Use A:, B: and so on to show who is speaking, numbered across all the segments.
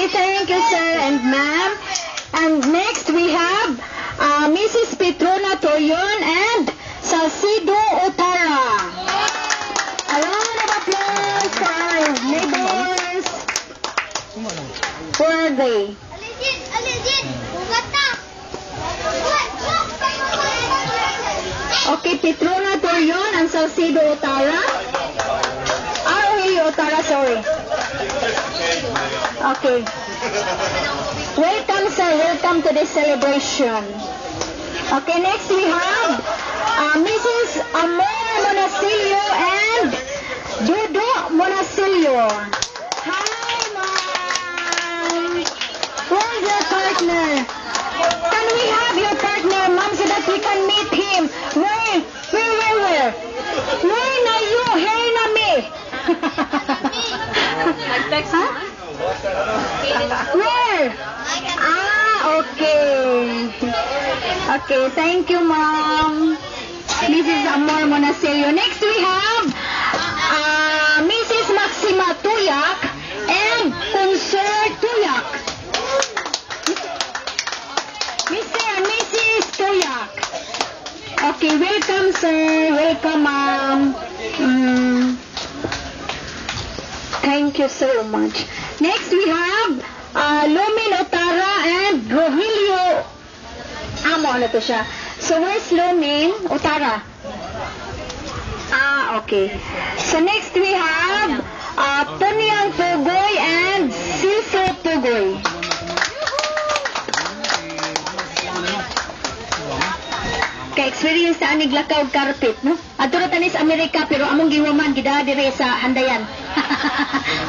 A: thank you, sir and ma'am. And next we have Mrs. Petrona Toyon and Salcido Otara. A round of applause for our neighbors. Where are they? Okay, Petrona Toyon and Salcido Otara. Otara, sorry. Okay. Welcome, sir. Welcome to this celebration. Okay, next we have Mrs. Amor Monasilio and Dudo Monasilio. Hi, ma'am. Where's your partner? Can we have your partner, ma'am, so that we can meet him? Where? Where na you? Here na me. Huh? Where? Okay. Okay, thank you, ma'am. Mrs. Amor Monasilio. Next we have Mrs. Maxima Tuyak and Consor Tuyak. Mr. and Mrs. Tuyak. Okay, welcome, sir. Welcome, ma'am. Thank you so much. Next we have Lumin Otara and Rogelio. Ano to siya? So where's Lumin Otara? Okay. So next we have Punyang Tugoy and Silso Tugoy. Ka-experience sa anig lakaw carpet, no? Adto ra tanis Amerika pero among gihuman gida dire sa Handayan.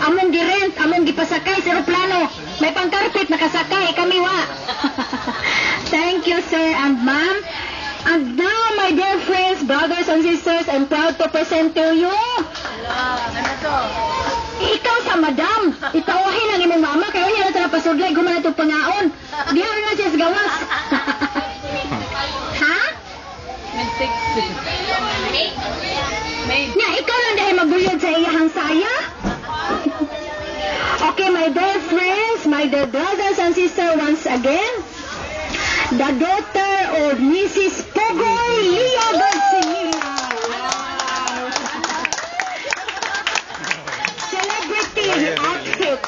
A: Among girent, among gipasakay sa eroplano. May pang-carpet nakasakay kami wa. Thank you, sir and ma'am. And now, my dear friends, brothers and sisters, I'm proud to present to you. Ikaw sa madam, itawahin ang imong mama kayo niya na sa pasudlay guman itong pangaon. Diha na siya sa gawas. Ha? Nya, ikaw lang dahil maguyod sa iyahang saya? Okay, my dear friends, my dear brothers and sisters, once again, the daughter of Mrs. Pogoy Lia Garcia. Wow. Celebrity outfit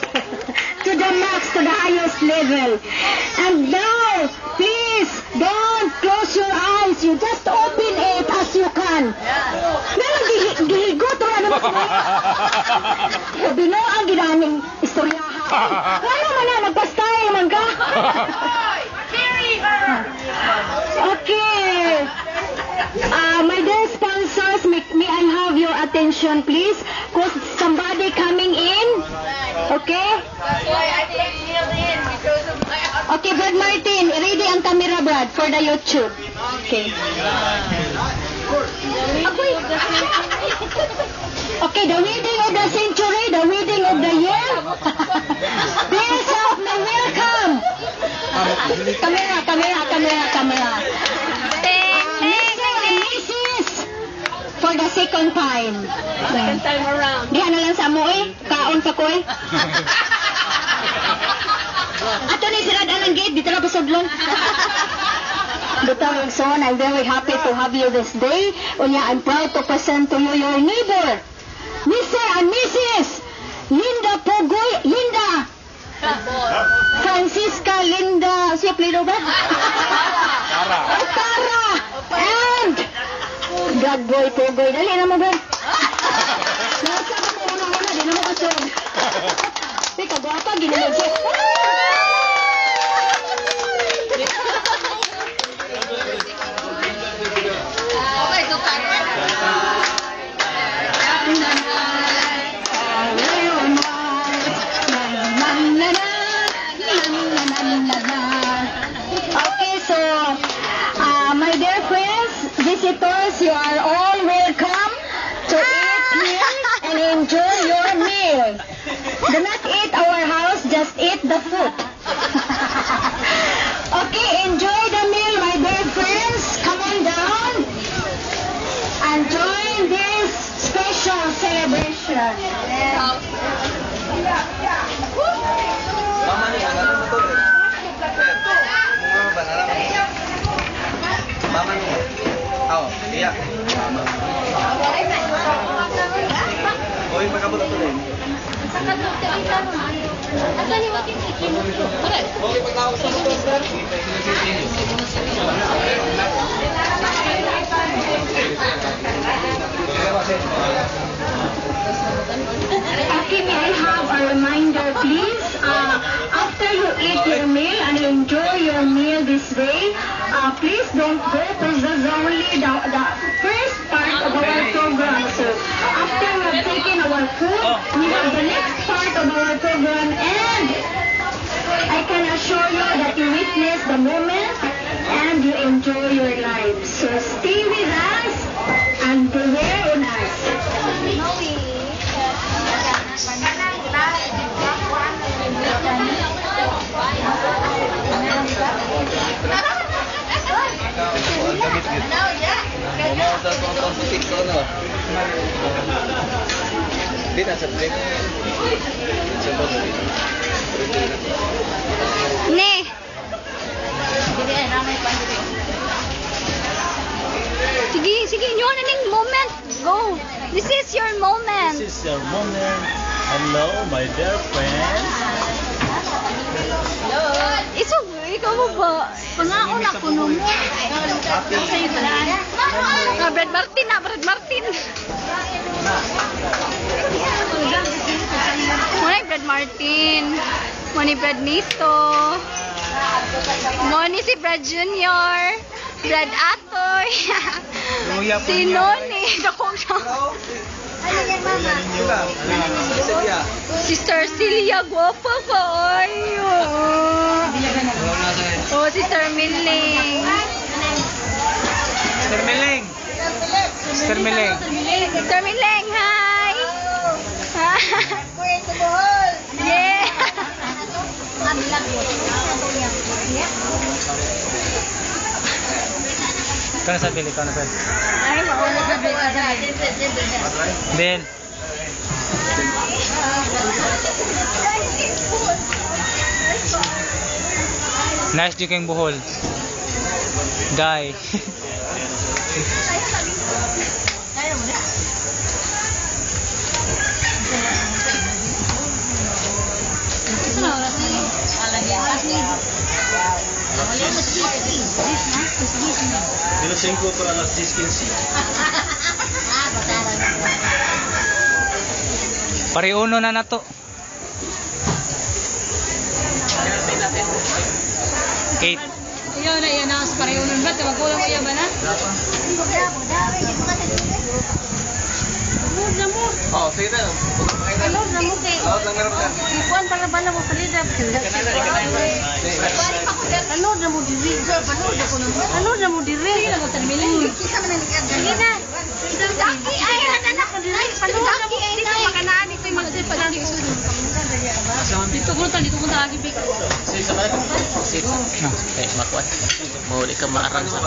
A: to the max, to the highest level. And now, please, don't close your eyes. You just open it as you can. Meron gihigot o ano ba? Sabi no, ang ginaming istoryahan. Ano man na, nagpa-style man ka? Okay. My dear sponsors, may I have your attention, please? Because somebody coming in. Okay? Okay, Brad Martin, ready ang camera, Brad, for the YouTube. Okay. Okay, the wedding of the century, the wedding of the year. Please help me welcome. Camera. Mr. and Mrs. for the second time.
B: Second time around.
A: Diyan na lang sa mo kaon pa ko Ato ni sirad ang gate, dito na pasodlong. Dr. Wilson, I'm very happy to have you this day. Unya, I'm proud to present to you your neighbor, Mr. and Mrs. Linda Pogoy, Linda Francisca Linda, siya plido ba? Otara and Gagboy Pogoy. Dali na mo ba? Nasa ka mo una-una, di na mo kasog. Teka, guwapa, ginamag siya. Okay, so my dear friends, visitors, you are all welcome to eat here and enjoy your meal. Do not eat our house, just eat the Okay, may I have a reminder, please? After you eat your meal and you enjoy your meal this way, please don't go because this is only the first part of our program. So after we have taken our food, we have the next part of our program, and I can assure you that you witness the moment and you enjoy your life. So stay with us and beware on us.
B: Ne. Sige, inyo na ning moment. Go. This is your moment.
C: This is your moment. Hello, my dear friends.
B: Iso, ikaw mo ba? Pangaon ako no mo. Brad Martin. Muna Brad Martin. Muna Brad Nito. Muna si Brad Junior. Brad Atoy. Si Noni. Dako siya. Sister Celia, guwapa ka. Ay, oh, Sister Miling.
C: Sister Mileng,
B: Sister Miling, hi. Yeah.
C: Kau na pilih, kau na pilih.
B: Ay, mauna sa
C: Ben. Nice juga yang buhol. Die.
D: Dilo 5 para las 10:15.
C: Pariuno na nato. Eight.
B: Iyan na sa parehon ba? Tawag mo yan ba na?
D: Oh, sige na.
B: Laut lang meron ka. Ikuan para ba na mo palida? Laut na mo diri. Laut na mo diri. Kita man ni kan. Sige na. Daki ay anak ko diri. Daki ay na makanaan ito yung mga pagdali ko. Dito ko lagi big.
D: Sige sa balik. Sige.
C: Makuat.
D: Mau di ke marang sa.